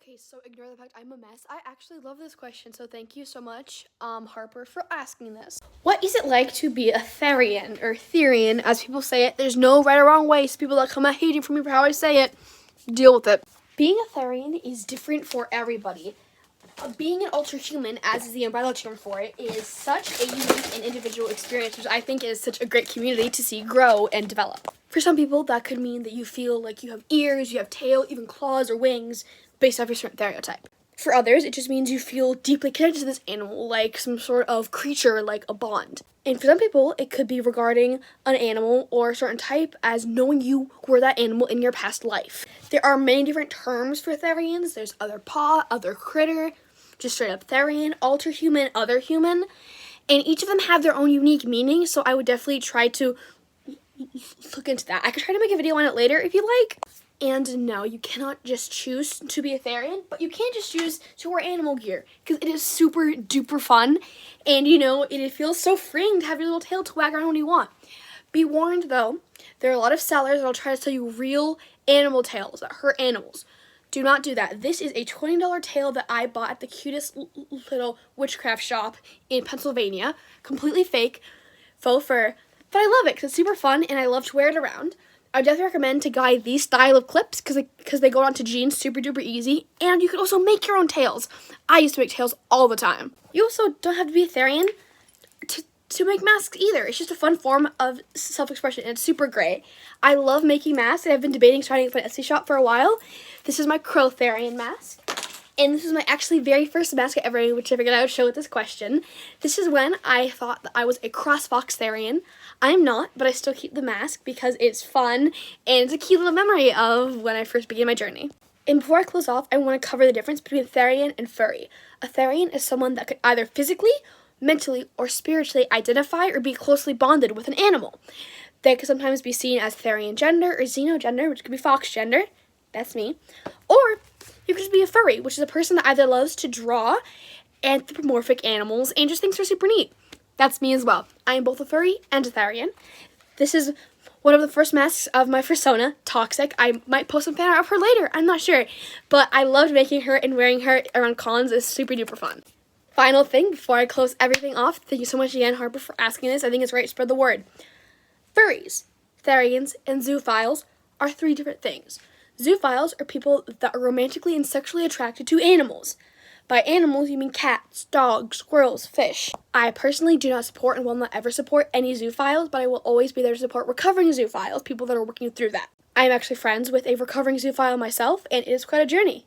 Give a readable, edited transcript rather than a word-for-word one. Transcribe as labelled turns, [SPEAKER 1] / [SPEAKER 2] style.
[SPEAKER 1] Okay, so ignore the fact I'm a mess. I actually love this question, so thank you so much, Harper, for asking this. What is it like to be a Therian, or Therian, as people say it? There's no right or wrong way, so people that come at hating for me for how I say it, deal with it. Being a Therian is different for everybody. Being an ultra human, as is the umbrella term for it, is such a unique and individual experience, which I think is such a great community to see grow and develop. For some people, that could mean that you feel like you have ears, you have tail, even claws or wings, based off your certain stereotype. For others, it just means you feel deeply connected to this animal, like some sort of creature, like a bond. And for some people, it could be regarding an animal or a certain type as knowing you were that animal in your past life. There are many different terms for Therians. There's other paw, other critter, just straight up Therian, alter human, other human. And each of them have their own unique meaning, so I would definitely try to look into that. I could try to make a video on it later if you like. And no, you cannot just choose to be a Therian, but you can just choose to wear animal gear, because it is super duper fun, and it feels so freeing to have your little tail to wag around when you want. Be warned though, there are a lot of sellers that will try to sell you real animal tails that hurt animals. Do not do that. This is a $20 tail that I bought at the cutest little witchcraft shop in Pennsylvania. Completely fake, faux fur, but I love it because it's super fun and I love to wear it around. I would definitely recommend to buy these style of clips because they go onto jeans super duper easy, and you can also make your own tails. I used to make tails all the time. You also don't have to be a Therian to make masks either. It's just a fun form of self-expression, and it's super great. I love making masks, and I've been debating starting an Etsy shop for a while. This is my Crow Therian mask, and this is my actually very first mask I ever made, which I figured I would show with this question. This is when I thought that I was a cross-fox Therian. I am not, but I still keep the mask because it's fun, and it's a cute little memory of when I first began my journey. And before I close off, I want to cover the difference between Therian and furry. A Therian is someone that could either physically, mentally, or spiritually identify or be closely bonded with an animal. They could sometimes be seen as Therian gender or xenogender, which could be fox gender. That's me. Or you could just be a furry, which is a person that either loves to draw anthropomorphic animals and just thinks they're super neat. That's me as well. I am both a furry and a Therian. This is one of the first masks of my persona, Toxic. I might post some fan art of her later, I'm not sure. But I loved making her and wearing her around cons. It's super duper fun. Final thing before I close everything off, thank you so much again, Harper, for asking this. I think it's right to spread the word. Furries, Therians, and zoophiles are three different things. Zoophiles are people that are romantically and sexually attracted to animals. By animals, you mean cats, dogs, squirrels, fish. I personally do not support and will not ever support any zoophiles, but I will always be there to support recovering zoophiles, people that are working through that. I am actually friends with a recovering zoophile myself, and it is quite a journey.